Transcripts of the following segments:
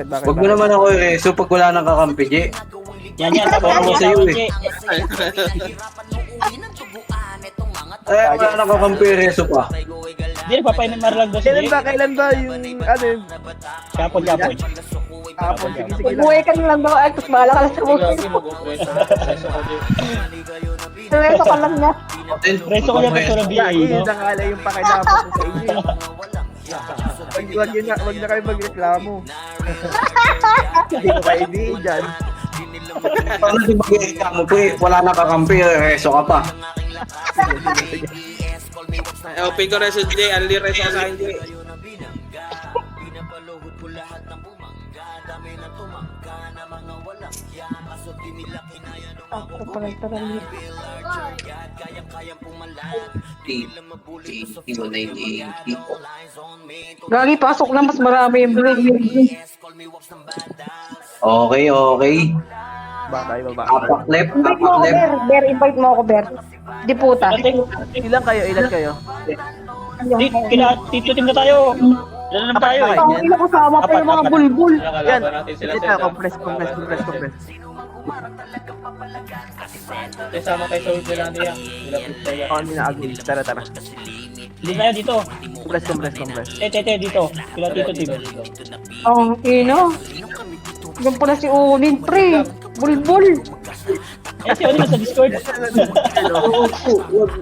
Wag mo naman ako i-reso pag wala nang kakampi, G. Yan, tapos Ako sa'yo eh. Wala nang kakampi, reso pa. Hindi, papainan Marlag doon. Kailan ba yung ano yun? Kapon. Kapon, sige. Pag-uwi ka lang daw, ay, tapos bahala ka lang sa buhay. Reso ka lang niya. Reso ko yung pagsurang Yeah, BA, no? yun ang alay yung pakilaman ko sa inyo. Wag na kayo magreklamo. Hindi ko kayo ibihin dyan. Paano di mag-reklamo po eh? Wala nang kakampi, reso ka pa. Open ko reso, J. Only reso sa akin, J. Ako pa lang tarang. Gagi, pasok lang, mas marami yung break. Okay. Ba tayo baba. Apak left, Invite mo ako, Ber. Ber, invite mo ako, Ber. Di puta. Ilan kayo? Kila Tito Team na tayo. Ilan naman tayo eh. Ang ina kasama pa yung mga bulbul. Yan. Ito, compress. Kasama kayo sa ulit lang niya. Oh, hindi na agad. Tara. Hindi tayo dito. Compress. Tete, dito. Kila Tito Team. Ang ina. Diyan pala si Unin, pre. Bulbul. Eh, si Oni nasa Discord.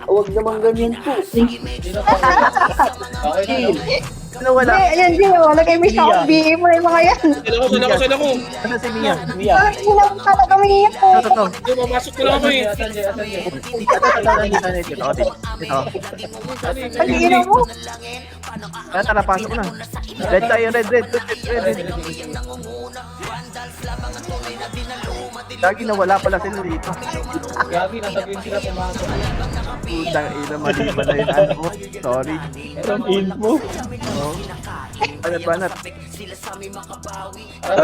Wag naman ganyan po. Ano wala? Ayan, Jay. Wala kayo may sound. BA mo yung mga yan. Sila ko. Ano si Mia? Mia. Parang hinang talaga may iyak ko. Ito. Pumasok ko lang ako eh. Ito. Ang ina mo. Tara, pasok na. Red tayo, red. Lagi na wala pala sila dito. Gabi, nasa green sila pumasok. Putang ina, mali pala yun. Ano? Sorry. From info. Oh. Banat.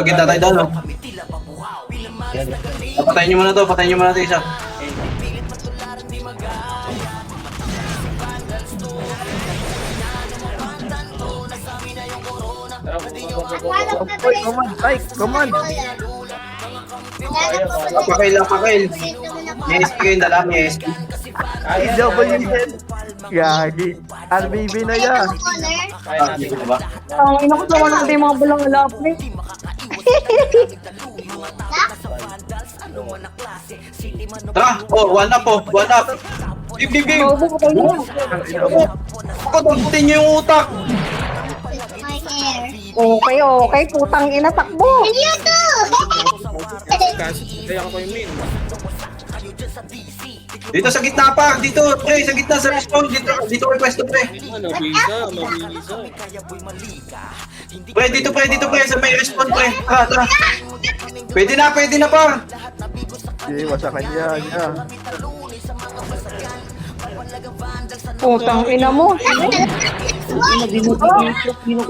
Kita tayo doon, no? Patayin nyo muna to, isa. Oy, come on. Pakil. Yes, kayo na lang, yes. WN. Gagi. RBB na yan. Dito ba? Ang ina ko naman natin yung mga bulang alap, pre. Tara! One up! Game! Maubo ko tayo na. Ako, damputin nyo yung utak! Okay. Putang ina, takbo. Kaya ako yung main. Dito sa gitna pa! Dito, pre! Sa gitna, sa respawn! Dito kayo pwesto, pre! Mabilisa. Pre, dito, pre! Sa may respawn, pre! Tara! Pwede na pa! Hindi, wasakan yan. Putang ina mo.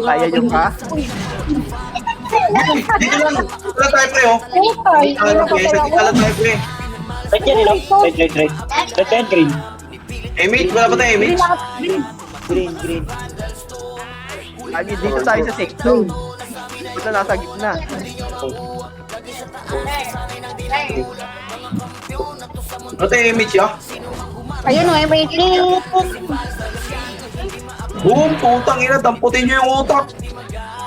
Kaya nyo ka? Dito lang! Dito lang tayo, pre, oh! Putay. Dito lang tayo, pre! Right yan, ilaw. Right yan, green. Emit, wala pa tayo, Emit? Green. Lagi dito tayo sa section. Ito nasa gitna. Ano tayo, Emit, siya? Ayun o, may clip. Boom! Putang ina, damputin nyo yung utak!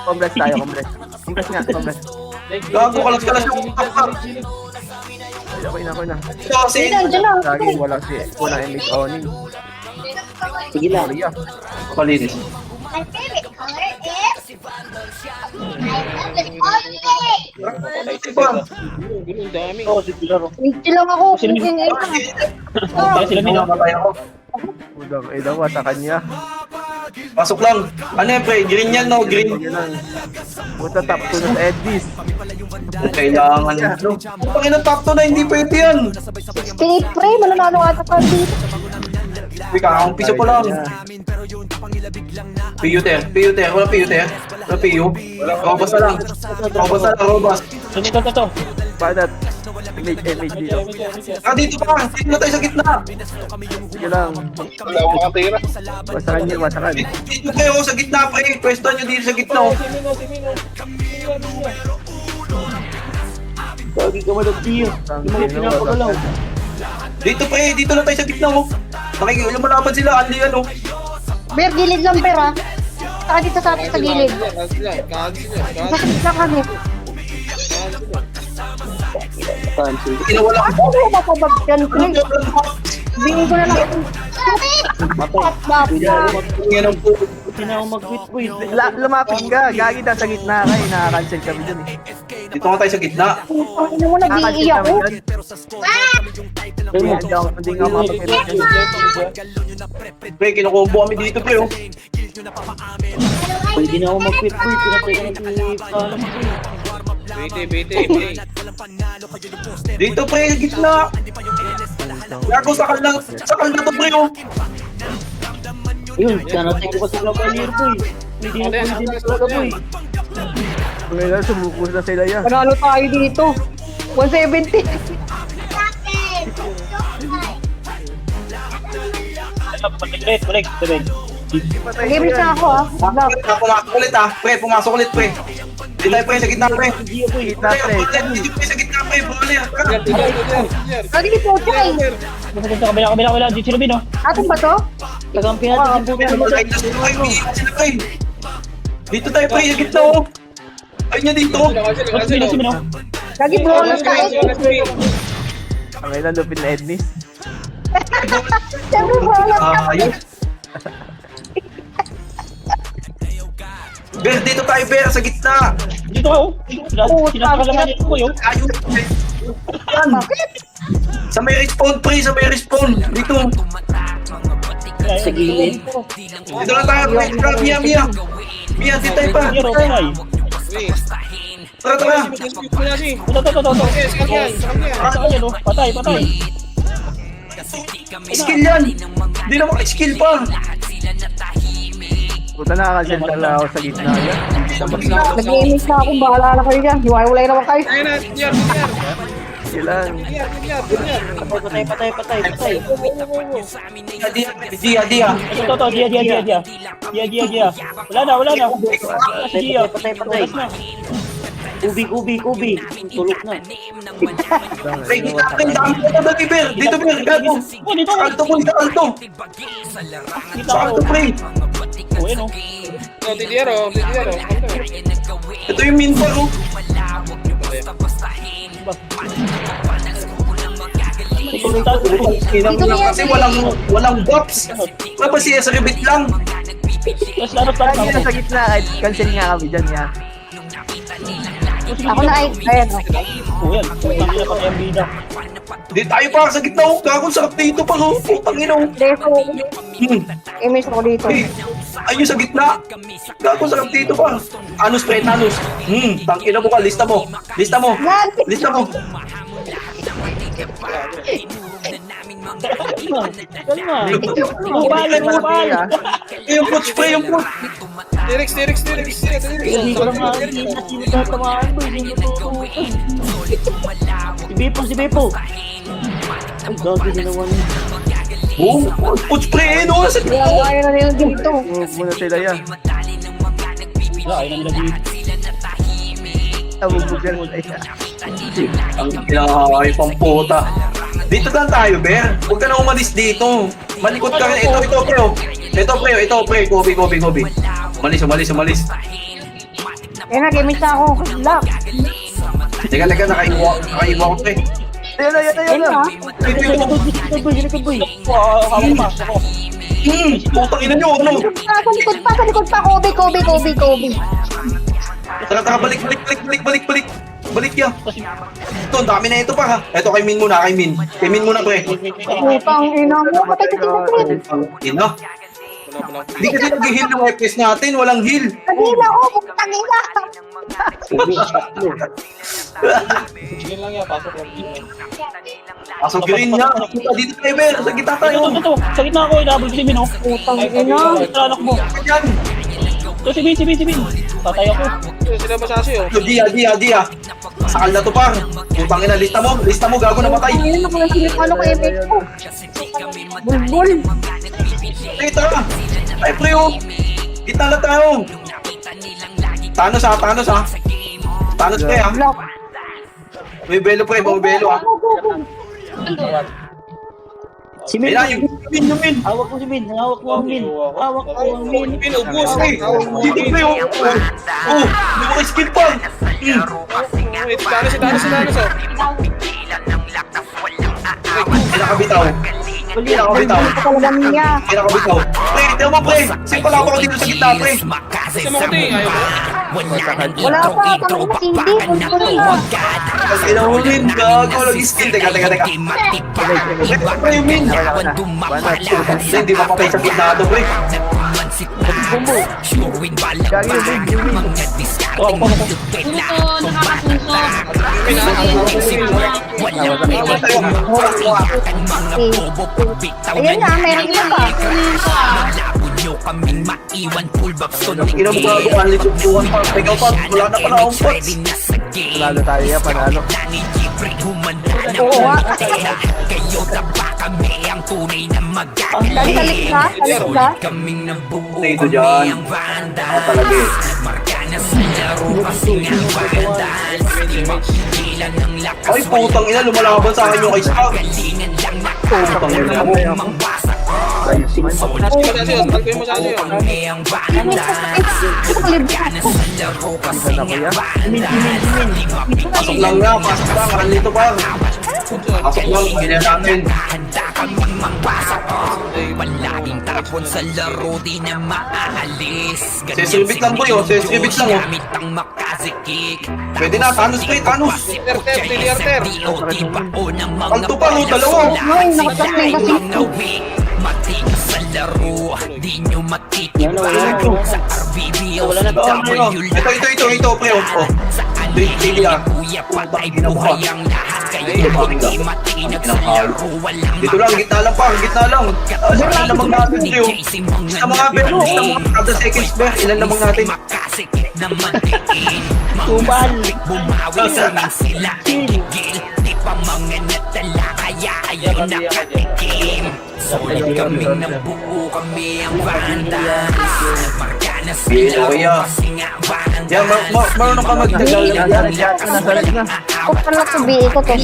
Compress tayo. Compress. Gago, kalas yung utak pa! Okay na. Ito kasi, Diyan lang. Lagi walang image owning. Sige lang. Sorry ah. palinis. My favorite color is Ang dami. Oo, sige lang. Hindi lang ako. Hindi lang ako. Kaya sila Mino. Namatay ako. Udang daw sa kanya. Pasok lang. Ano yan, pre? Green yan, no? Green. Yan lang. Puta top 2 na sa Edis. Kailangan. Panginoon, top 2 na, hindi pwede yan. Clip, pre. Mananalo ata ka dito. Uy, piso pa lang. PU-ter. Wala PU-ter. Wala PU. Robas na lang. Robas. Ito. Banat. Image dito. Dito pa. Dito na tayo sa gitna. Sige lang. Wala akong makatira. Wasakan niyo, wasakan. Dito kayo sa gitna pre. Pwesto nyo dito sa gitna. Oh. Lagi ka malagtiyo. Hindi mo pinapagalaw. Dito pre. Dito na tayo sa gitna. Oh. Lumalaban sila. Anli ano. Ber, gilid lang, Ber, ha? Saka dito sa atin sa gilid. Sa gitna kami. Inawala ko. Ano yung mapabag yan, pre? Bingin ko na lang. Yan ang po. Hindi na ako mag-quit boy. Lumapit ka. Gagi na sa gitna ka eh. Nakaka-cancel kami dun eh. Dito nga tayo sa gitna. Ang ina mo, Nakaka-cancel nag-iiyak ko. kami dun. Hindi nga mapapit dun. Pre, kinukombo kami dito pre. Oh. Pwede na ako mag-quit boy. Pinatay ka na alam ko. Bete. Dito pre, gitna. Gago, sakal na to pre. Oh. Yun, sana tayo ko kasi Cavalier boy. Hindi na pwede talaga boy. Ngayon, sumukos na sila yan. Panalo tayo dito. 170. Balik. Nag-image na ako, ha? Love. Pumasok ulit ah. Pre, pumasok ulit pre. Dito tayo pre, sa gitna pre. Gitna, pre. Dito pre, sa gitna pre. Bumali ah. Lagi po, tsaka eh. Basta sa kabila. Dito sila bin oh. Atin ba to? Tagampi natin yung buto mo dyan. Sila pre. Dito tayo pre, sa gitna oh. Ayun niya dito. Sino? Lagi bonus ka eh. Ang ngayon, lupin na Ednis. Siyempre bonus ka. Ayun. Ber, dito tayo Ber, sa gitna. Dito ka oh. Sinasakalaman ito ko yun. Ayun. Yan. Sa may respawn pre, sa may respawn. Dito. Sa gilid. Dito na tayo pre. Mia. Mia, dito tayo pa. Pero patay. Tara. Ito. Saan yan oh. Patay. Skill yan. Hindi na maka-skill pa. Puta, nakaka-cancel talaga ako sa gitna yan. Nag-image na ako. Bahala na kayo dyan. Hiwalay naman kayo. Ayun na, Sige lang. Patay. Dia. Ito, dia. Wala na. Si Gia. Patay. Kubi. Tulog na. Pre, dito dami Ber. Dito Ber, gago. Oh, dito. Alto mo, alto. Kita Sa alto ko. pre. Oh, yun oh. Tidiero. Ito yung min pa oh. Inang lang kasi walang box. Wala pa siya sa ribit lang. Mas laro pa Gagi na sa gitna. Kahit cancel nga kami dyan ya. Ako na ay. Ayan, oh. Oh, yan. Putang ina pati ang bida. Di tayo pa sa gitna oh. Gago, sarap dito pa oh. Putang ina oh. Deso. Image ako dito. Eh, ayun sa gitna. Gago, sarap dito pa. Anus pre, anus. Tangina mo ka, lista mo. Yan. Galing nga. Bubal. Yung coach pre, yung coach. T-Rex. Hindi ko lang hindi mo tatamaan boy. Hindi mo tutukan. Si Bepo. Ay, gagi ginawa niya. Oh, coach pre, no, sa gitna. Kaya na nila dito. Move muna sila yan. Wala, ayun na nila dito. Tabubog yan muna yan. Ang ay pamputa. Dito lang tayo, Ber. Huwag ka na umalis dito. Malikot ka rin. Ito, pre. Oh. Ito, pre. Kobe. Umalis. Ayan na, image na ako. Lock. Teka, nakaiwa ko, pre. Ayun na. Ayan na. Likod boy. Hawak pa. Putang ina nyo, ano? Sa likod pa. Kobe. Tara, balik. Balik ya. Ito, ang dami na ito pa ha. Ito, kay Min muna. Kay Min muna, pre. Putang ina mo. Patay ka tingnan. Ina. Hindi kasi nag-heal ng FPS natin. Walang heal. Nagila ako. Putang ina. Pasok green niya. Dito tayo, Ber. Sa gitna tayo. Ito. Sa gitna ako, inabol si Min oh. Putang ina. Anak mo. Yan. Ito, si Bin. Patay ako. Sila masasi oh. Dia. Sakal na to par. Putang ina, lista mo, gago na matay. Ayun, nakulang ano ko MX ko. Bulbul. Ay, tara. Ay, pre, oh. Kita na tayo. Thanos, pre, ha. Block. May belo, pre, may belo, ha. Si Min. Ayun, yung Min. Hawak mo si Min. Hawak mo ang Min. Pinubos Pre, dito, pre, oh. Oh, hindi mo kay skill pa. Wait, Thanos oh. Pinakabitaw. Talaga niya. Pinakabitaw. Pre, tignan mo, pre. Simple ako dito sa gitna, pre. Gusto mo kuti, ayaw mo? Wala pa. Tangin na hindi. Bulbul na. Kasi na Min, gago, lang skill. Teka. Pre, yung Min. Hindi mapapay sa gitna to, pre. Ayun na, meron iba pa. Ina mo gago, anli tubuhan pa. Ikaw pa, wala na pala akong pots. Panalo tayo yan, panalo. Oo nga. Talik ka? Dito dyan. Ako talaga eh. Ay, putang ina, lumalaban sa akin yung ice pack. Putang ina mo. Masasi oh, tagal ko yung masasi oh. Pasok lang, nandito pa. Pasok lang, ganyan natin. Palaging tapon sa laro, di na maaalis. Sesibit lang, boy, oh. Sesibit lang, oh. Gamit ang makasikik. Pwede na, Thanos, pre, Thanos. Tier. Ang tupa, oh, dalawa. Ay, nakatapos na Matigas sa laro, di nyo matitipan. Sa RBB o Wala na to. Ito, pre, oh. Sige, ah. Kuya patay buhay ang lahat. Kayo hindi matinag sa laro. Walang Dito lang, gitna lang pa, gitna lang. Ilan lamang natin, pre, oh. Sa mga pero, sa mga kada seconds ba, ilan lamang natin. makasikip na matiin. Tumbal. Bumawi sa amin sila igigil. Di pa mga natala kaya ayaw nakatikim. Solid kaming nabuo kami ang banda. Marka na sa laro kasi nga banda. Yan, marunong ka magtagal. Nasalag na. Kung pala ko, BA ko to.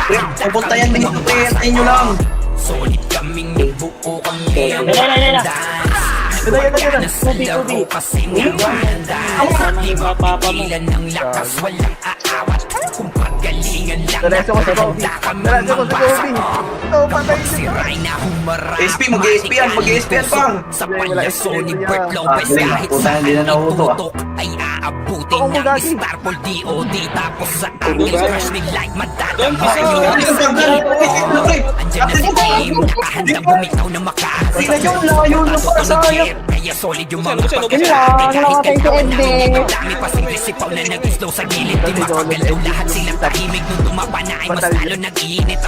Pre, pupunta yan dito, pre, hintayin nyo lang. Solid kaming nabuo kami ang Dala. banda. Marka na sa laro kasi nga banda. Di mapigilan ng lakas walang aawat. Kung pagalingan lang Diretso ko sa Kobe. Diretso ko sa Kobe. Ito, patay si siya. Reyna humarap. SP, mag-SP yan pa. Sa palyaso ni Bert Lopez Ah, kahit puta, saan hindi na nauto, ah. itutok ay aabutin Ako mo, ng Gagi. Starpol DOD tapos sa ating flashlight Doon, madadama isa. nyo. Andyan na si Kim, handang bumitaw na makaasa Tingnan nyo, layo na pa, sayang. Kaya solid yung mga Luciano, Yun lang, nakakatay si Ede. Dami pa sing resipaw na nag-slow sa gilid. Di makagalaw lahat silang tahimik nung tumapa na ay mas lalo nag-iinit.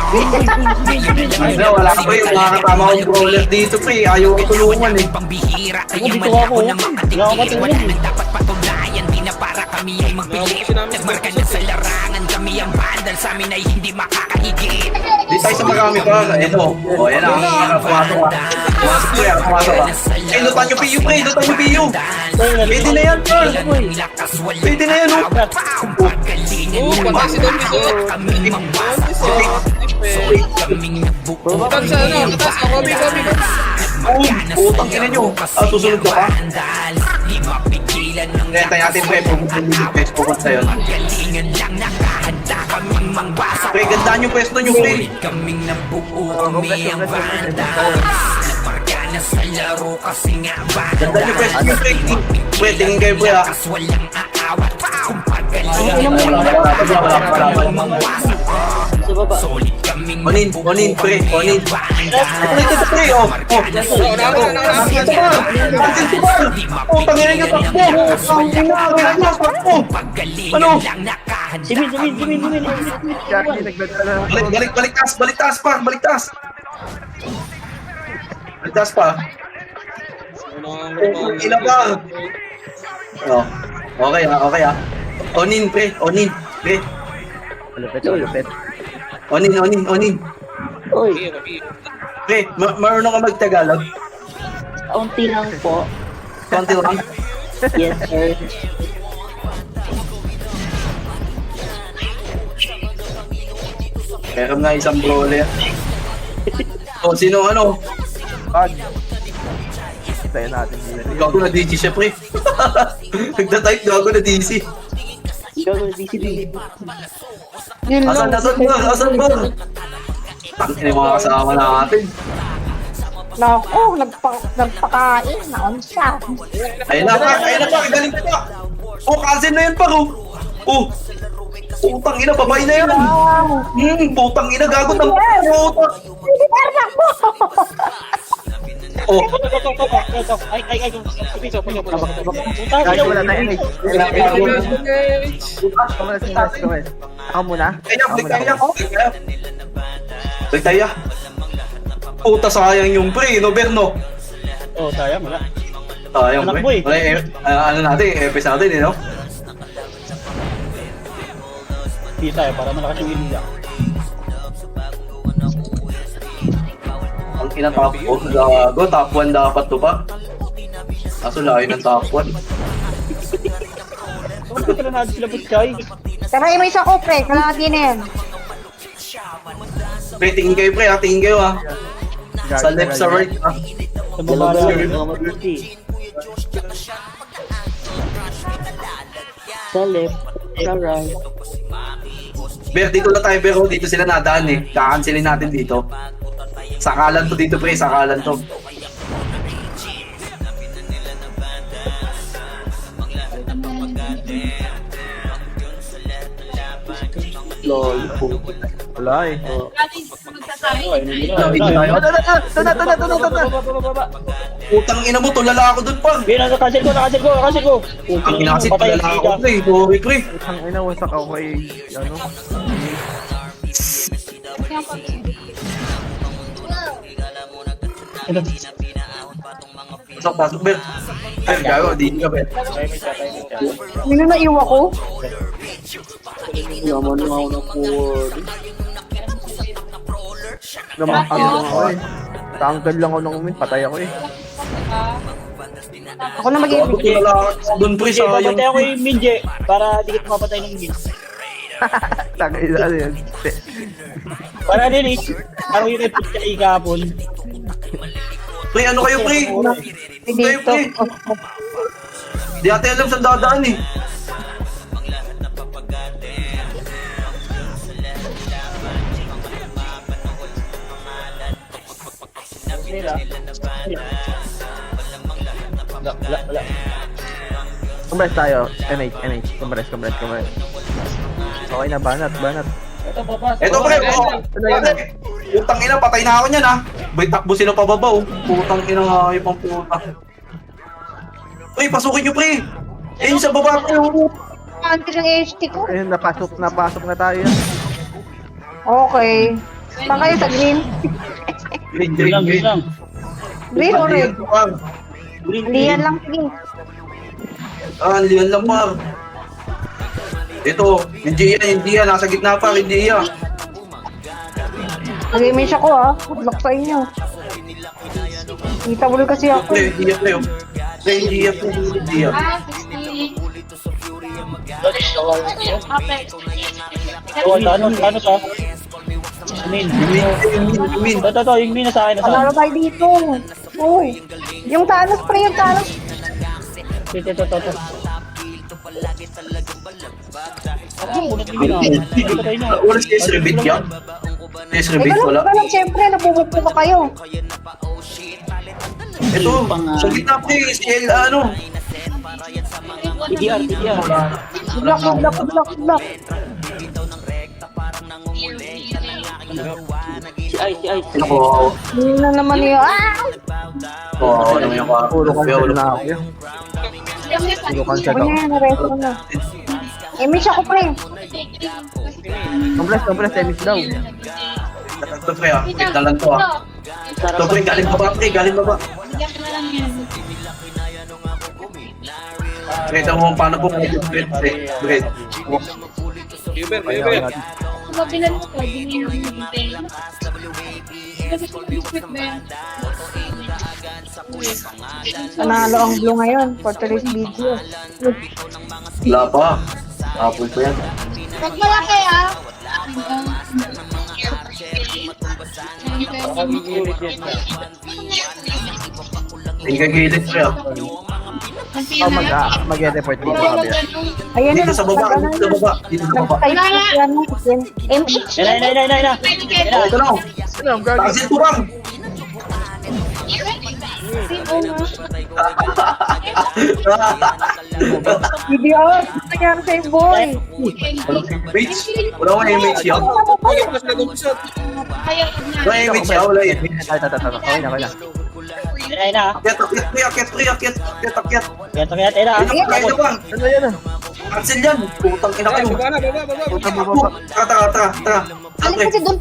Wala, wala ka pa yung mga katama kong brawler dito, pre. Ayaw ko tulungan, eh. Pambihira kaya Dito malabo ako. na makatigil. Wala nang dapat patunayan. Di na para kami ay magbili. Nagmarka na sa larangan. Kami ang bandal sa amin ay hindi makakahigit. Di tayo sa marami pa. Ito. O, yan na. Pumasok ka. Pumasok ka. Eh, lutan nyo PU, pre. Lutan nyo PU. Pwede na yan, Carl. Pwede na yan, oh. Oo, patay si Don Piso. Kaming nabuo. Patay sa ano, katas sa Kobe. Putang ina nyo. Ah, susunod ka pa? Di mapigilan ng Neta natin, pre. Pupunta yun. galingan lang nakahanda kaming mangbasa. Pre, gandaan yung pwesto nyo, pre. Kaming nabuo kami ang banda. Nagmarka na sa laro kasi nga banda. Gandaan yung pwesto nyo, pre. Pre, tingin kayo, pre, ha. Kas walang aawat. Kung Wala, wala. Sa baba. solid kaming Onin, pre. Onin. Ito, pre. Oh. Dito ba? Dito ba? Putang ina nyo, takbo. Putang ina nyo, takbo. Ano? Si Min. Jackie, nagdadala ng Balik taas pa. Balik taas pa. Ina ba? Oh. Okay ah. Onin, pre. Pre. Lupit. Onin. Uy, Pre, marunong ka mag-Tagalog? kaunti lang po. Konti lang. Yes, sir. Meron nga isang brawler. O, sino ano? Pag. Tayo natin dito. Gago na DC siya, pre. Nagda-type, gago na DC. Ikaw na DCD. Yun lang. Asan ba? Tangin yung mga kasama natin. Naku, nagpakain. Naon siya. Ayun na pa, galing pa. Oh, cousin na yun pa, oh. Putang ina, babae na yun. Putang ina, gago ng puta. Oh, Guys, wala na image. Ako muna. Kaya. Puta, sayang yung pre, no, Berno? Oh, sayang, wala. Sayang, Anak pre. mo eh. Ano natin, EPS natin, no? Hindi tayo, para malakas yung iliya. Ang kinatap ko, gago, top 1 dapat to pa. Kaso layo ng top 1. Bakit ka na natin sila Butchay? Tara, may isa ko, pre. Kalahati na yan. Pre, tingin kayo, pre, ha? Tingin kayo, ha? Sa left, sa right, ha? Sa baba lang, mga mabuti. Sa left, sa right. Ber, dito na tayo, pero dito sila nadaan, eh. Kakansilin natin dito. Sakalan to dito, pre, sakalan to. Lol. Wala eh. Dito tayo. Putang ina mo, tulala ako dun, pa. Hindi, cancel ko. Ang inasit, tulala ako, pre. Sorry, pre. Ang ina, wasak ako kay, ano? Pasok, Ber. Ber, gago, di ka, Ber. Yun na iwa ko. Yaman na ako ng forward. Namakang ako eh. Tanggal lang ako ng umin, patay ako eh. Ako na mag-ibig. Tulala ako dun, pre, Sige, sayang. papatay ako yung Minje para di kita mapatay ng Minje. Tangay na ano yan. Para din eh, parang yung epic ka ikapon. Pre, ano kayo, pre? Ano kayo, Dito. pre? Di ate alam saan dadaan, eh. Wala. Compress tayo. NH. Compress. Okay na, banat. Eto, pre. Putang ina, patay na ako niyan, ha. Bay, takbo sila pababa, oh. Putang ina nga, yung pang puta. Pre, pasukin nyo, pre. Ayun sa baba, pre. Anti ng HT ko. Ayun, napasok na tayo yan. Okay. Saan kayo sa green? Green. Green o red? Hindi yan lang. Sige. Lian lang, par. Ito, hindi yan. Nasa gitna pa, hindi yan. Nag-image ako ah. Good luck sa inyo. Itabol kasi ako. Pre, hindi yan, pre. Pre, hindi yan, pre. Hindi yan. Ano ta? Min. Min. Ito, yung Min na sa akin. Panalo tayo dito. Uy. Yung Thanos pre, yung Thanos. Ito. Ako, unat yung Min. Hindi ka tayo nyo. Wala si S-Rebit yan? S-Rebit wala? Ganun, siyempre, nabubukpo ka kayo. Ito, sa gitna, pre. Si El, ano? TDR. Good luck. Si Ice. Ako, Yun na naman yun. Ah! ako naman yung Puro cancel kapatid. na ako yan. Puro cancel Ano ako. yan, resto na. Image ako pre. Compress, MX daw. Ito, pre, ah. Wait na lang to, ah. Ito, pre, galing baba, pre. Galing baba. Kita mo paano po Fred. Uber. Mabilan ko, hindi mo yung pain. Kasi kung biscuit ba yan? Panalo ang blue ngayon for today's video. Wala pa. Apple pa yan. Pag malaki ah. Tingagilid pre ah. Mag-report dito Wala kami. ganun. Ayan Dito sa baba, dito sa baba, dito sa baba. Nag-type ko yan ng MH. Ina. Oh, ito na. Ano, gagi? Taksil ko bang? Video out. Nangyari sa'yo, boy. Image? Wala akong image yan. Bakit mas nag-umpisa? Ayaw Wala image yan, wala image. Okay na. Ina. Akyat. Kaya ina. Ito bang? Ano yan ah? Cancel yan. Putang ina kayo. Baba na. Tara. Alin kasi doon.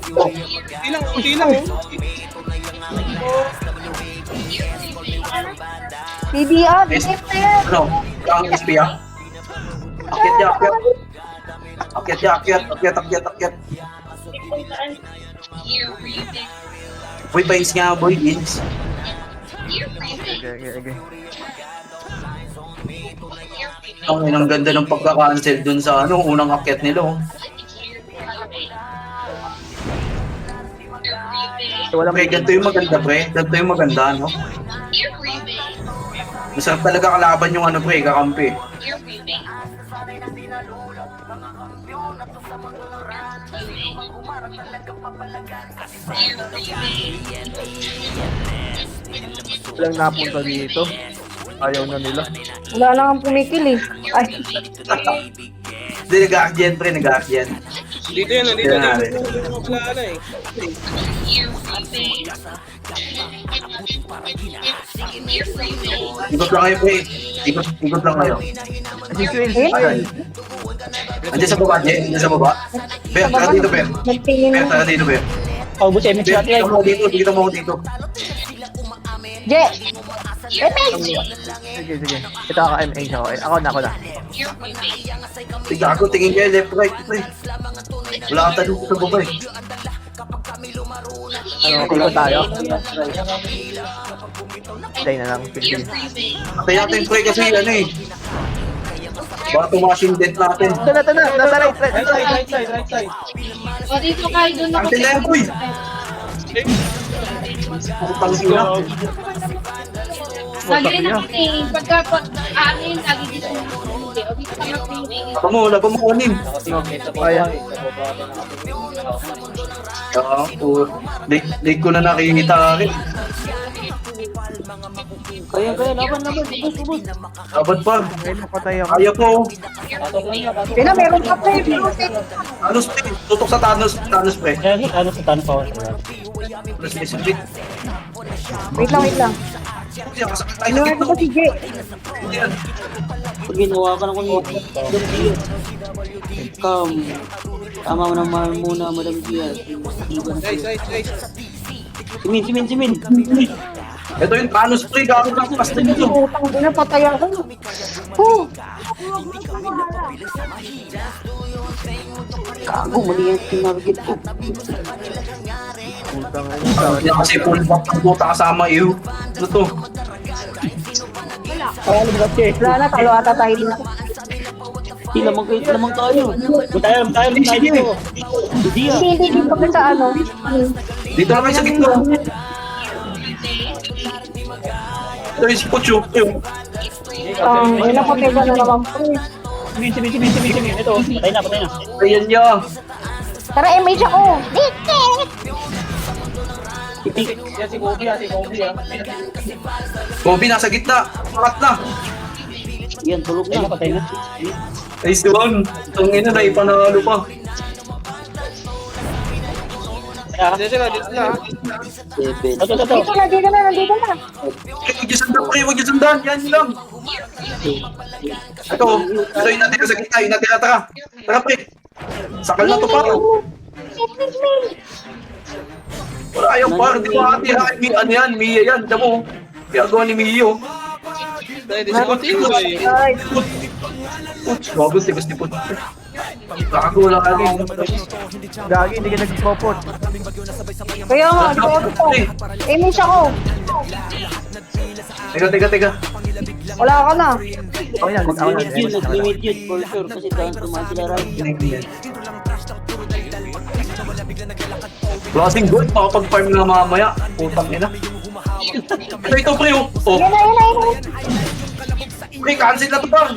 Kunti lang oh. Video out. Type na yan. Ano? Ang SP ah? Akyat. Boy, pains nga boy, Vince. Okay. Ang ganda ng pagka-cancel dun sa unang akyat nila. Oh. Wala Pre, ganito yung maganda, pre. Ganito yung maganda, no? Masarap talaga kalaban yung pre, kakampi. Walang napunta dito. Ayaw na nila. Wala lang ang pumikil eh. Ay, Hindi, nag-aakyan, pre, nag-aakyan. Dito yan. Wala na eh. Ikot lang kayo, pre. Ikot lang kayo. Si Swales. Ayun. Andiyan sa baba, Jen. Andiyan sa baba. Ben, tara dito, Ben. nagtingin Ben, mo. tara dito, Ben. Paubos MH Ben, natin. dito mo ako dito. Je. MH. Sige. Ito ako MH ako. Ako na. Sige, ako tingin kayo, left, right, pre. Wala kang tanong sa baba, eh. Ano, ikot tayo? Stay na lang. Sige. Patay natin, pre, kasi eh. Baka tumasin dead natin. Ito na. Nasa right. O dito kayo doon Ang tila yan, boy. Putang ina. Lagi na kami, pagka amin, lagi dito hindi. O dito kami. Laban mo kunin. Kaya. Late ko na nakikita rin. Kaya, laban. Ubus. Laban pa. Ay, napatay ako. Kaya po. Pina, meron pa pa eh. Thanos, pre. Tutok sa Thanos, pre. Kaya, ano sa tanong pa? Plus may subit. Wait lang. Hindi, kasakit tayo Ano sa nga gitna. ba si Je? Hindi yan. Pag ginawa ka ng community, tama mo naman muna, Madam Gia. Nice. Simin. Ito yung Thanos, pre. Gagawin ng pasta nito. Putang ina, patay ako. Oh. Gago, mali yung tinarget ko. Hindi kasi full back ang puta kasama iyo. Ano to? Wala na, talo ata tayo dito. Lamang tayo. Tayo. Hindi ah. Hindi dito ka sa ano. Dito lang kayo sa gitna. Ito yung si Pocho. May napatay ba na naman po eh. Simin. Ito, patay na. Ayan niya. Tara, MH ako. Dito! Ipik. Kobe nasa gitna. Angat na. Yan, tulog na. Patay na. Nice one. Itong ina na ipanalo pa. Dito na. Ito. Dito na. Huwag yung sundan. Yan lang. Ito yung natira sa gitna. Yung natira, tara. Tara, pre. Sakal na to pa. Wala yung par. Di ba ate? Ano yan? Mia yan. Damo. Ginagawa ni Mio. Dahil di siya continue eh. Ay, Bago, si Put. Gago lang ako. gagi, hindi ka nagpopot. Kaya nga, di ko ito. Miss ako. Teka. Wala ka na. Okay lang, ako Limit yun, lang. nag-limit yun, for sure. Kasi dahil tumaan sila right. Klaseng gold, makapag-farm na mamaya. Putang ina. Ito, pre, oh. Yan na. Pre, cancel na to, bang.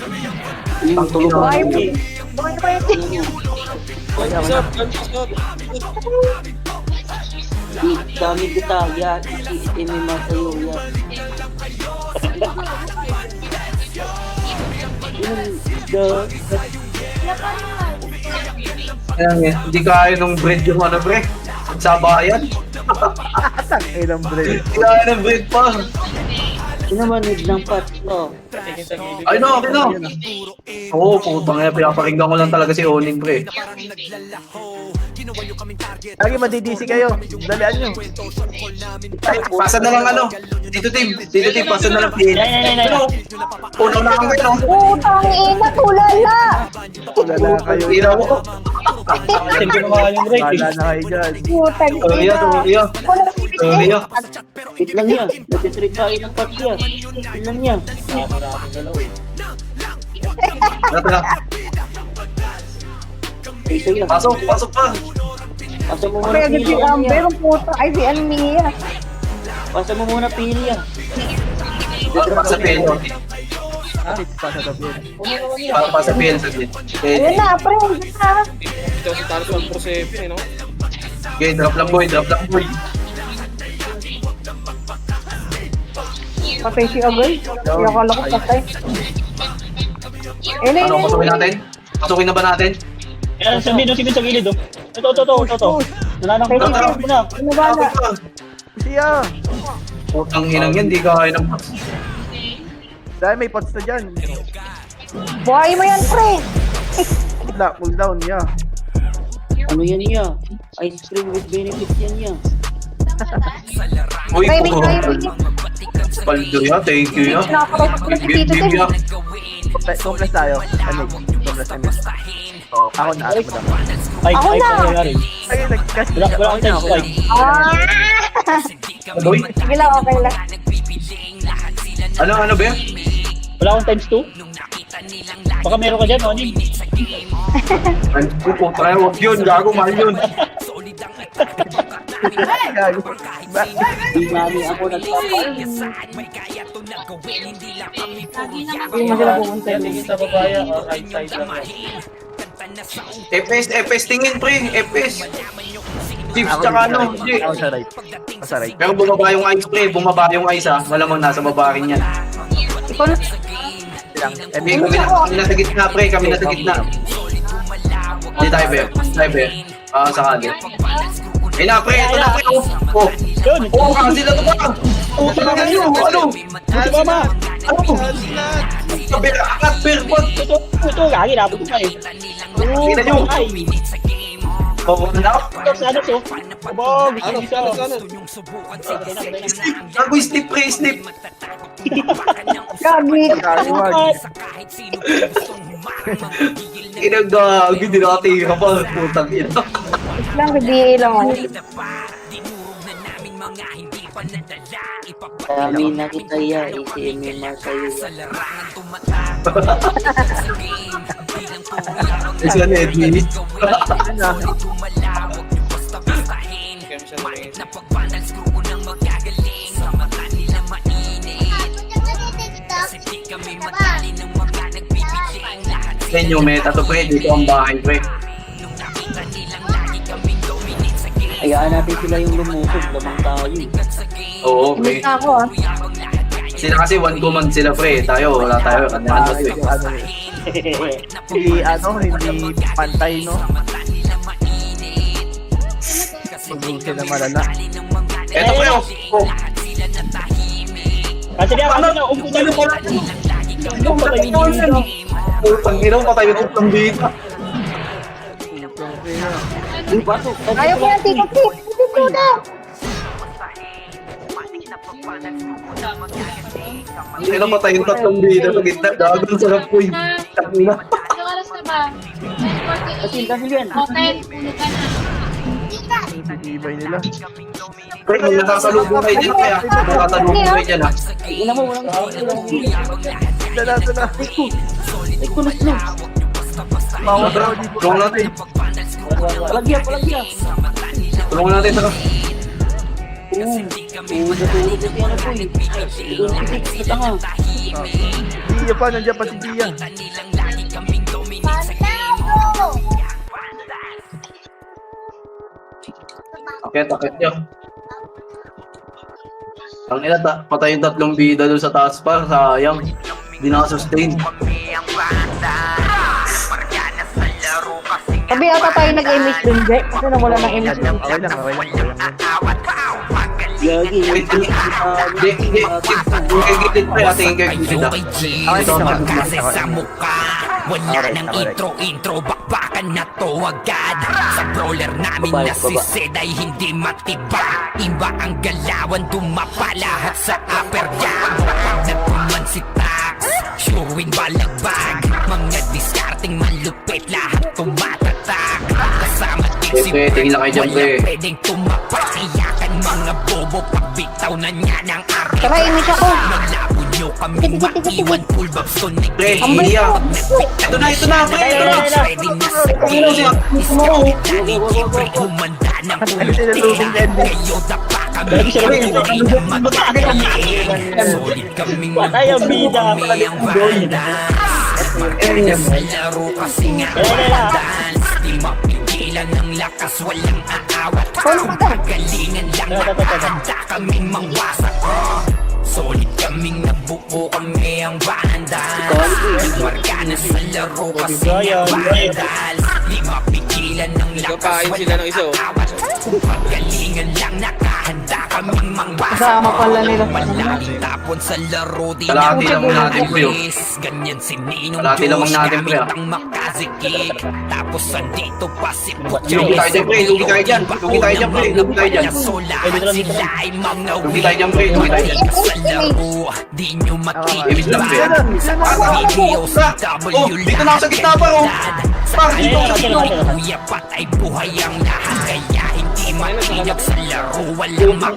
Yung tulog ko. Bakit mo? Bakit pa yun? Shot, shot. Dami kita, yan. Itim yung mga sa'yo, yan. Ayan, hindi kaya nung bread yung ano, pre. Sa bayan. Atang, ilang bread. Hindi kaya ng bread pa. Sino naman, need ng pot. Oh. Ay, no, okay na. Oo, putang ina, pinapakinggan ko lang talaga si Onin, pre. Gagi, madidisi kayo. Dalian nyo. Ay, pasa na lang ano. Dito, team, pasa na lang PL. Ano? Puno na kang kayo. Putang ina, tulala. Tulala kayo. Tira mo. Wala na kayo dyan. Putang ina. Iya. Iya. Wait lang yan. Nagtitrip tayo ng pot yan. Wait lang yan. Tara. Isa yan. Pasok pa. Pasa mo muna Kaya pili si yan. Amber, ang puta. Ay, si Almia. Pasa mo muna pili yan. Sa PL. Kasi pasa na po yun. Pa sa PL saglit. Ayun na, pre. Ha? Ito si Taro sa Prosepin eh, no? Okay, drop lang boy. Patay si Agay. Kaya akala ko patay. Ayun na, Ano, ayun pasukin na. natin? Pasukin na ba natin? Ayan, sa gilid, oh. Ito. Nananang ko Tara. na. Ano ba na? Siya. Putang inang yan, di kaya ng Dahil may pots na dyan. Buhay mo yan, pre. Cool down, yeah. Ano yan niya? Ice cream with benefits yan niya. Uy, Timing. Paldo ya, thank you ya. Nakakapasok na si Tito Bib Tim. ya. Complex tayo. Complex tayo. Oo, ako na. Ako na. Ay, Ako na. nangyari. Ay, nag-cast Wala akong time spike. Ah! Boy, Sige lang, okay lang. ano ba yan? Wala akong times 2. Baka meron ka dyan, Oni. Ay, puta na, huwag yun, gago, mahal yun. Gago. Di nani ako nagpapal. Hindi mo sila pupunta. Sa babaya, right side lang. FS tingin pre, FS. Chips tsaka ano, G. Ako sa right. Ako sa right. Pero bumaba yung ice pre, bumaba yung ice ha. Malamang nasa baba rin yan. Ikaw na. Lang. Kami nasa gitna pre, kami nasa gitna. Hindi tayo be, sakali. Ay na pre, ito na pre. Oh, Yun! kasi na ito ba? Puta na yun, ano? Ito ba, ma? Ano? Sabi na, angat, perpot. Ito, gagi, napot ko pa eh. Tingnan nyo. Ay! Oh, ano? Ito, sa ano to? Abog! Ano? Gago, snip pre, snip. Gagi. Gagawag. Inagag, hindi nakatira pa. Putang ina. Lang, hindi lang ako. Dami na kita ya. ACMR sa'yo. Isa na, Edwin. Ano? Kaya siya nalingin. Sa inyo, meta to pre, dito ang bahay pre. Hayaan natin sila yung lumusog. Lamang tayo. Oo, Hindi pre. na ako, ah. Sila kasi one command sila pre, tayo, wala tayo. Ano to eh. Ano hindi pantay, no? Hindi sila malala. Eto pre, oh. Oh. Kasi niya, kasi niya, umpunan mo pala. Yung patay yung dito. Putang ina, patay yung tutang dito. Uy, bato. Ayaw ko yan, Tito Tim. Tito na. Hindi na patay yung tatlong bida sa gitna. Gagawin sa rapoy. Takina. Anong oras na ba? 9:48. Kasi yan. O, 10. Puno ka na. Tibay nila. Pre, may nakasalubong kayo dyan kaya. May nakasalubong kayo dyan ha. Ina mo, walang Dala. Ay, kulos na. Tulungan natin. Palagyan. Tulungan natin saka. Natulog kasi ano po eh. Pitik sa tanga. Dia pa, nandiyan pa si Dia. Akit nyo. Ang ina, patay yung tatlong bida doon sa taas pa. Sayang. Hindi nakasustain. Sabi ata tayo nag-image dun, Jack. Kasi nawala ng image dun. Okay lang. Gagi. Gigilid pa yung ating gigilid ha. Kasi sa mukha wala nang intro bakbakan na to agad. Sa brawler namin na si Zed ay hindi matiba. Iba ang galawan, dumapa lahat sa upper jam. Nagpuman si Tax, showing balagbag. Mga discarding malupit, lahat tumatatak. Kasama din si Tingin lang kayo dyan, pre. walang pwedeng tumapak. Iyakan mga bobo, pagbitaw na niya ng ari. Tara, image ako. Maglabo nyo kami maiwan, full box tonic. Pre, hindi ah. Ito na, pre. Ito na. Ready na sa Ano siya? libre humanda ng tinatubig na ending. kayo dapa kami. Lagi siya rin. Solid kaming Patay ang bida. kami ang banda. Magkaya sa laro kasi nga dance. Di mapigilan ng lakas, walang aawat. Pagalingan lang nakahanda kaming mangwasak. Solid kaming nabuo, kami ang banda. Marka na sa laro kasi nga vandal. Di mapigilan ng lakas, walang aawat. Pagalingan lang nakahanda kaming mangwasak. Kasama pala nila. Malapit tapon sa laro, di Kalahati lang muna natin, pre, oh. ganyan si Ninong Kalahati lang Diyos, natin, pre, gamit ah. ang makazikik. Tapos andito pa si Lugi tayo dyan, pre. Lugi tayo dyan, pre. Lugi tayo dyan. Sila ay mga Lugi tayo dyan, pre. Lugi tayo dyan. sa laro, di nyo Ibig lang, pre. Video sa Oh, dito na ako sa gitna pa, oh. Par, dito ako sa gitna. Kuya patay buhay ang lahat, kaya hindi matinag sa laro, walang Ang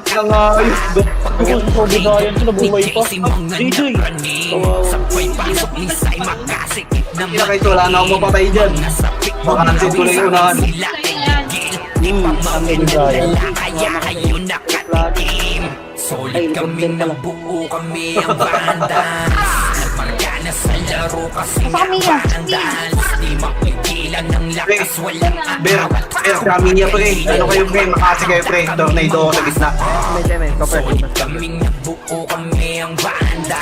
ayos. DJ si mga napraning. Sabay pasok ni Sai makasikip na Kaya kahit wala na akong mapatay dyan. Baka nansin ko lang yung unahan. sila ay gigil. Di pa mamindala, kaya kayo nakatikim. Solid kami nabuo, kami ang banda. Nagmarka na sa laro kasi nga vandal. Di mapigilan ng lakas, walang Ber, kami niya, pre. Ano kayo, pre? Makasi kayo, pre. Tornado ako sa gitna. solid kaming nabuo, kami ang banda.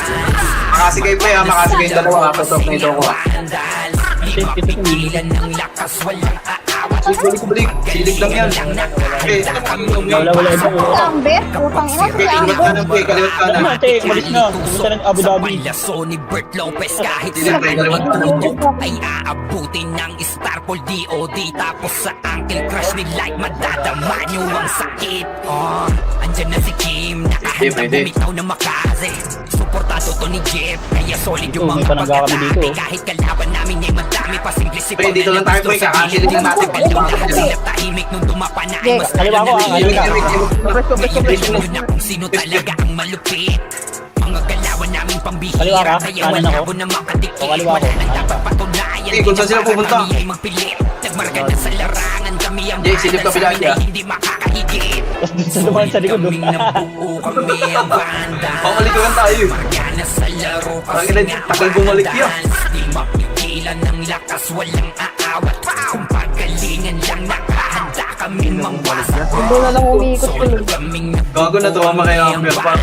Makasi kayo, pre, ha. Makasi kayo dalawa. Tapos tornado ako, ha. Vandal, di mapigilan ng lakas, walang aawat. Balik. Silig lang yan. Pre, Wala ito. Amber? Putang ina, si kaliwat Amber. kanan, pre. Kaliwat kanan. Ate, umalis na. Pumunta ng Abu Dhabi. Laso ni Bert Lopez kahit Sige, sa pre, kaliwat kanan. ay aabutin ng Starpol DOD. Tapos sa Uncle Crush ni Light madadama nyo ang sakit. Andyan na si Kim, Pwede, nakahanda pwede. bumitaw ng makaze. Suportado to ni Jeff, kaya solid yung May mga panangga kami dito, pagkatabi. oh. Kahit kalaban namin ay madami pa simple si Pre, dito lang tayo, pre. Kakakilig lang natin, pre. Tahimik nung dumapa na ay Yes. mas Kaliwa ko, ah. Yun na kung sino talaga ang malupit. Mga galawan namin pambihira, Kaliwa ka? kaya Kanan wala ako? ko na makadikit. O, kaliwa Wala ko. nang dapat patunayan. Eh, kung saan sila pupunta? Kami ay magpilit. Nagmarka na sa larangan, kami ang Jay, silip ka bahala bila sa niya. amin ay hindi makakahigit. Sa dumaan sa likod. Kaming nabuo, kami ang banda. Pamalikuran tayo, eh. Marka na sa laro kasi Parang ilan, nga tagal bumalik yan. dance. Di mapigilan ng lakas, walang aawat. Kung pagalingan lang nakahanda kaming mangwasak. Doon na lang umiikot ko. Solid kaming Gago na tuwa mga kayo, Amber, pa.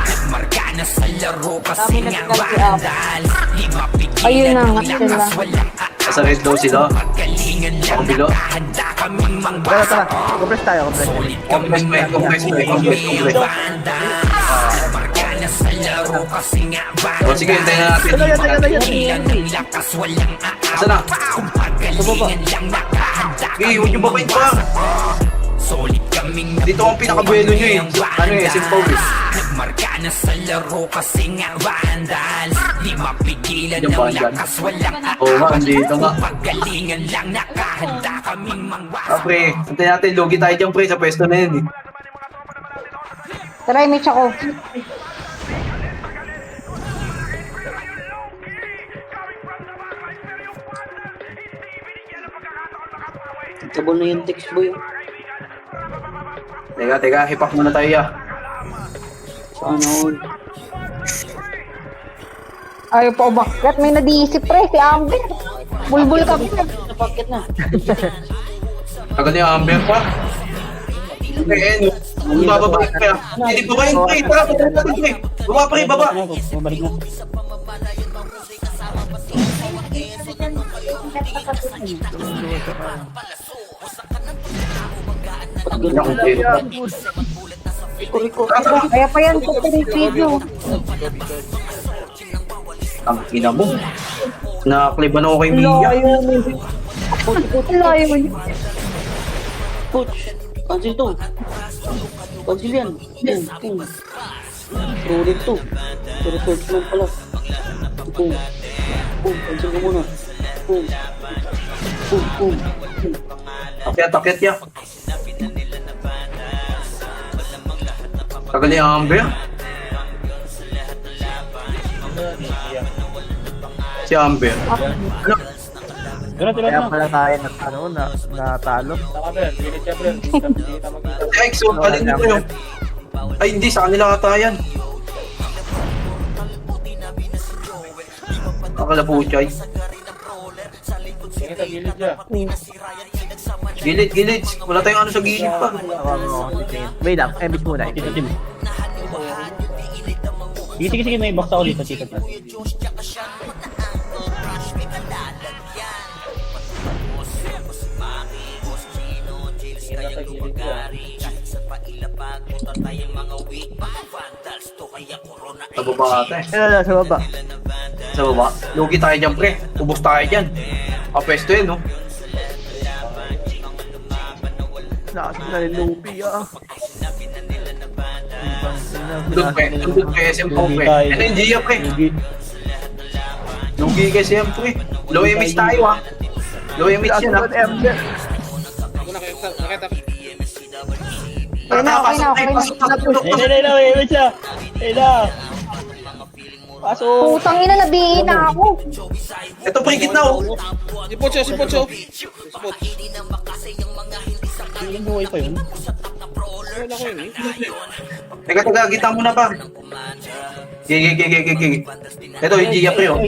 Nagmarka na sa laro kasi Dami nga nagkakasi up. vandal. Di mapigilan Ayun na ng nga, lakas, sila. walang Sa red daw sila. pagalingan lang Kabilo. nakahanda kaming Tara, mangwasak. compress tayo, compress. Solid Compress, pre. Compress, pre. Compress, compress. banda. Nagmarka na sa laro kasi nga vandal. O, sige, hintayin na natin. Pagalingan ng lakas, walang Asa na? aawat. Kung pagalingan lang nakahanda Eh, huwag yung babayin pa. Solid kaming Dito ang pinakabuelo nyo eh. Ano eh, SM Power. Nagmarka na sa laro kasi nga vandals. Di mapigilan Yung ng vandal. lakas, walang Oo nga, dito nga. pagalingan lang, nakahanda kaming mangwas. Ah, pre, antayin natin, lugi tayo dyan, pre, sa pwesto na yun eh. Tara, image ako. Sabon na yung text boy. Teka, hipak muna tayo ya. Sana all. Ayaw pa umakyat. May nadiisip pre, si Amber. Bulbul ka pre. Napakit na. Tagal niya Amber pa. Eh, no. Bababa pre. Hindi ba yun pre? Tara, patay natin pre. Baba pre, baba. Bumalik na. Riko. Kaya pa yan sa video. Ang ina mo. Nakakliban ako kay Mia. Layo mo. Coach. Cancel to. Cancel yan. Boom. Roulette to. Pero coach lang pala. Boom. Cancel ka muna. Boom. Akyat ya. Tagal niya Amber. Si Amber. Kaya pala tayo natalo. Ay, so, alin nyo kayo? Ay, hindi, sa kanila ata yan. Akala po, Chay. Gilid. Wala tayong ano sa gilid pa. Wait lang, embed muna. Tito Tim. Sige, may box ako dito, Tito Tim. Sa baba ata eh. Sa baba. Sa baba. Lugi tayo dyan, pre. Ubus tayo dyan. Kapesto yun, no? Nakasip na yung lupi Doon pre, SM po, pre. Ito yung Gia, pre. Lugi kay SM, pre. Low image tayo, ha. Low image yan, ha. Okay na. Pasok na. Wait lang. Pasok. Putang ina, nabihin na ako. Ito, pre, gitna, oh. Si Pocho. Ilang buhay pa yun? Wala ko yun eh. Teka, gitna muna pa. Gigi. Ito, yung Gia, pre, oh.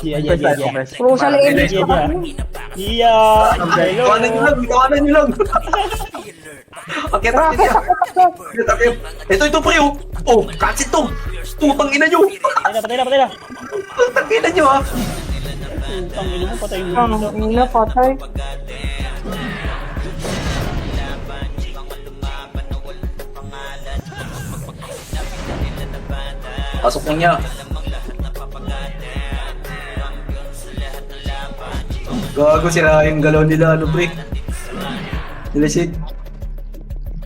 Iya. Crucial image ko. Iya. Hello. Kawanan nyo lang. Akit niya. Ito, pre, oh. Oh, kasi to. Putang ina nyo. Patay na. Putang ina nyo, ha. Putang ina mo, patay mo. Ang ina, patay. Pasok mo niya. Gago sila yung galaw nila, ano, pre. Nila si...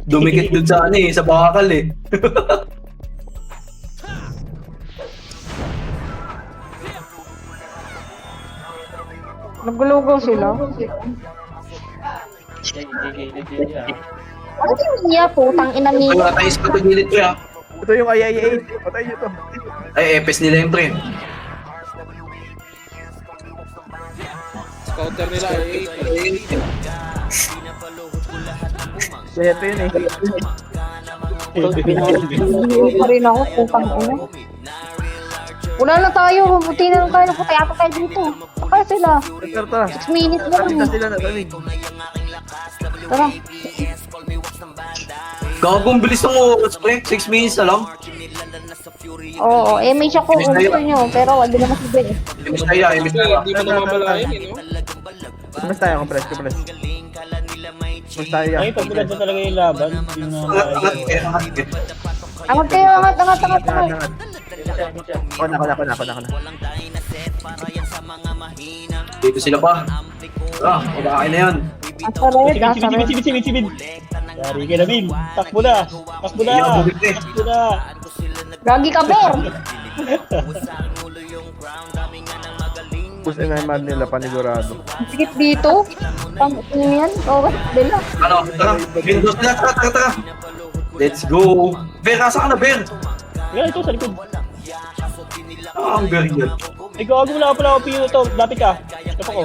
Dumikit dun sa ano eh, sa bakal eh. Nagulugaw sila. Ano yung niya, putang ina Ay, niya. wala tayong spot sa gilid, pre, ha. Ito yung IIA. Patay nyo to. Ay, epes nila yung pre. Scouter nila eh. Ito yun eh. Hindi pa rin ako, putang ina. Wala na tayo, buti na lang tayo. Napatay ata tayo dito. Saka sila. Tara. 6 minutes na Kapit lang. na sila na kami. Tara. Gagong bilis ng oras, pre. 6 minutes na lang. Oo, may siya kung gusto nyo. Pero wala naman si Ben. Imis tayo. Hindi mo namamalayan eh, no? Kumas tayo, kompres. Kumas tayo yan. Ay, pagbulat na talaga yung laban. Yung Angat, angat. Angat kayo, angat. Ako na. Dito sila pa. Ah, kumakain na yan. Asa red, asa red. Sibid. Yari ka na, Bim. Takbo na. Takbo na. Takbo na. Gagi ka, Ber. Pusin na yung man nila, panigurado. Sikit dito. Pang yan. Oh, Bella. Ano? Tara. Windows na. Tara. Let's go. Ber, asa ka na, Ber? Yan, ito sa likod. Ah, ang Ber yan. Ay, gago wala pala ako pino to. Lapit ka. Tapos ako.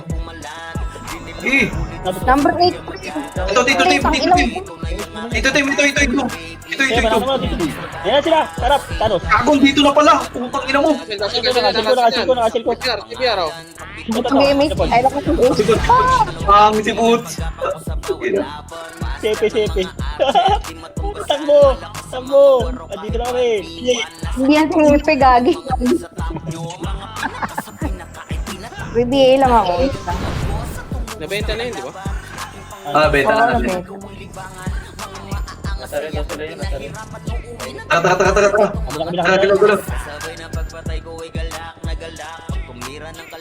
Eh, Number 8. ito, dito, Tim. Ito. Kaya panalo mo dito. Ayan sila. Sarap. Tanos. Kagol, dito na pala. Putang ina mo. Nakasil ko. CPR, oh. Gaming. Ay, naku. Ang si Boots. Sepe. Takbo. Andito na kami. Hindi yan si Gagi. BBA lang ako. Nabenta na yun, di ba? Ah, beta Oo, na. namin. Tara. Gulo.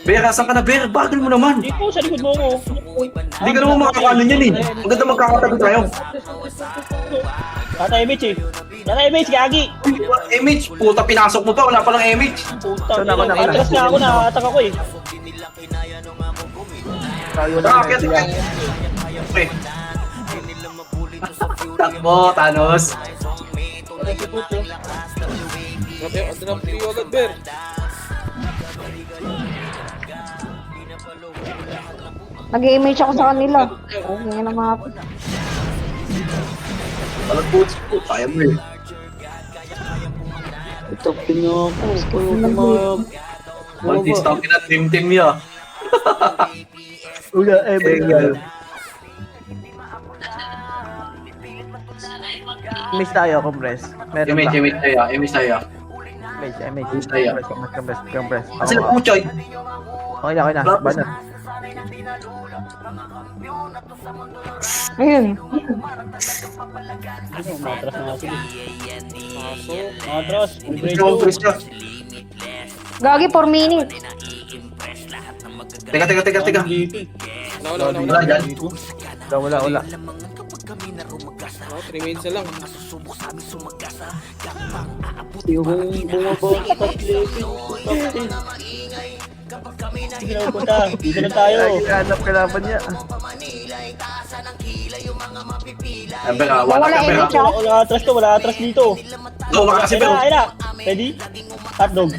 Ber, asan ka na, Ber? Bagal mo naman. Hindi ko, sa likod mo ako. Hindi ka naman makakaano yan eh. Ang ganda magkakatabi tayo. Tata image eh. Tata image, gagi. Image, puta, pinasok mo pa. Wala palang image. Puta, So, naman. atras na ako, nakatak ako eh. Tayo Tara, na. kaya. Okay. Takbo, Thanos. Grabe, ang drop view agad, Ber. Nag-image ako sa kanila. Okay na mga Walang Boots. Kaya mo eh. Ito, pino ako. Kumag. Mantis, tawagin na team niya. Ula, Miss tayo, compress. Meron ba? Image tayo. Image. tayo. Compress. Kasi na puchay. Okay na. Banat. Ayun. Matras na ako. Pasok. Matras. Chris ka. Gagi 4 minutes. Teka. Wala. Wala dyan. Wala. Oh, 3 minutes na lang. Yung bumaba sa top level. Sige na pupunta. Dito na tayo. Hanap kalaban niya. Ber, Wala wala ka, Ber. image ah. Wala atras dito. Go, makasi, Ber. Ayun na. Ready? Hotdog.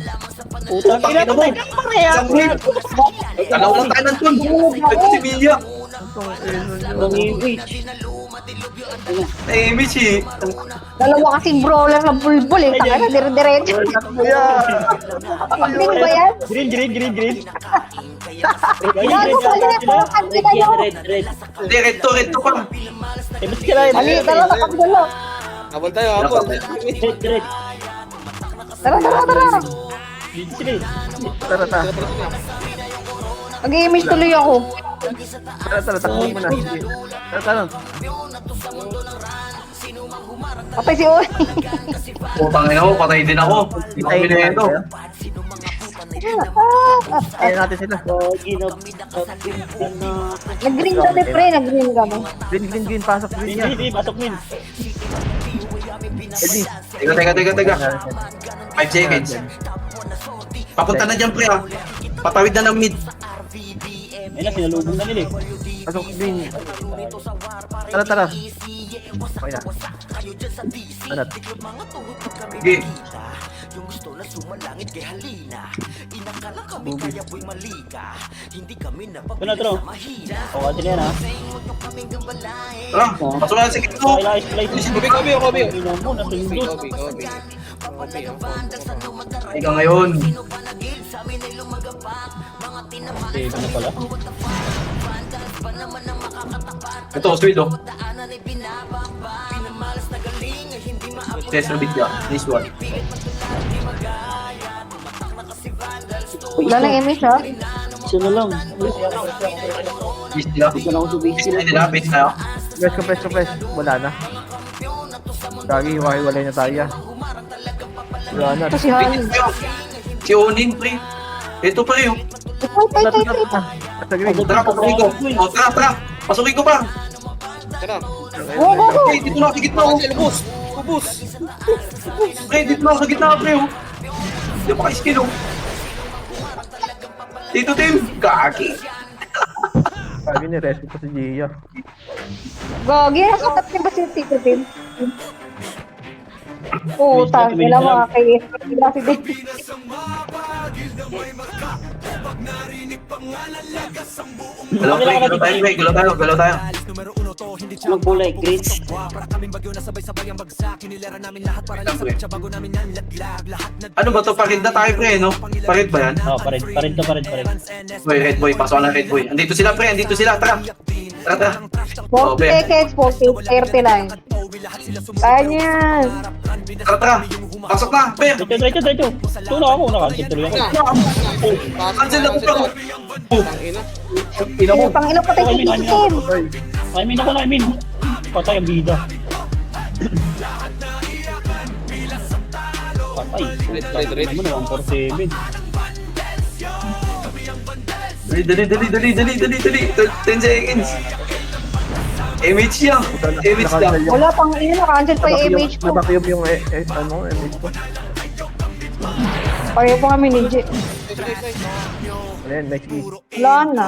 Putang ina mo. Isang win. Dalaw lang tayo ng tun. Ito si Mia. Ang image. Image eh. Dalawa kasing brawler na bulbul eh. Taka na, dire-diretso. Pagding ba yan? Green. Gago pala eh. Parang kanti kayo. Red. Hindi, red to pa. Mas ka na. Ali, tara na pagdulo. Habol tayo, habol. Red. Tara. Sige. Tara. Nag-image tuloy ako. Tara, takbo mo na. Tara. Patay si Oli. Putang ina ko, patay din ako. Hindi ko binento. Ayan natin sila. Gagi na. Nag-green kami, pre. Nag-green kami. Green. Pasok green niya. Hindi, pasok min. Eddie. Teka. 5 seconds. Papunta na dyan, pre ah. Patawid na ng mid. Ayun na, sinalubong na nila eh. Pasok green. Tara. Okay na. Banat. Sige. Ito na, tro. O, kasi na yan ha. Tara, pasok na sa gitno. Splice. Kobe. Ino mo, nasundot. Kobe. Ikaw ngayon. Ito na pala. Ito, sweet oh. Test repeat ya. This one. Wala lang image ha. Isa na lang. Bis nila. Isa na ako sa base Bis sila. nila, bis na. Compress. Wala na. Gagi, hiwa-hiwalay na tayo. Wala na. Ito si Hani. Si Onin, pre. Ito pre oh. Tay. Sa green. Tara, pasukin ko. O, tara. Pasukin ko pa. Tara. Go, go, go! Pre, dito na ako sa gitna, oh. Ubus! Ubus! Pre, dito na ako sa gitna, pre, oh. Hindi pa ka-skill, oh. Dito, Tim. Gagi. Sabi ni Rescue pa si Gia. Gagi, nasakit niya ba si Tito Tim? Puta, sila mga kay si Tim. Galaw, pre, galaw tayo, pre. Galaw tayo. Anong kulay? Green? Ano ba to? Parid na tayo, pre, no? Parid ba yan? Oh, pared to. Boy, red boy. Pasok na red boy. Andito sila, pre. Andito sila. Tara. Tara. Oh, 40 be. seconds, 40, 30 lang. Kaya niya yan. Tara. Pasok na, pre. Diretso. Tuna ako, nakancel tuloy ako. Cancel na to. Oh, Tangina. ina mo. Panginoon patay si Tito Tim. I mean. Patay ang bida. Patay. Red. Ano naman, 47. Dali. 10 seconds. MH yan. MH lang. Wala pang ina, naka-cancel pa yung image ko. Natakiyop yung image ko. Pareho po kami ni J. Ano yan, next week. Wala na.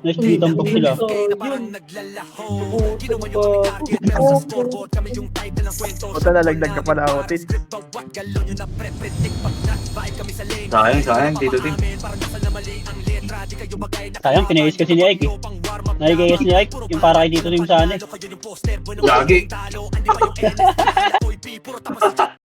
Nice beat ang book sila. Puta, nalagdag ka pala ako, Tit. Sayang. Dito, Tim. Sayang, pinayos kasi ni Ike eh. Naigayas ni Ike, yung para kay dito yung sana eh. Gagi.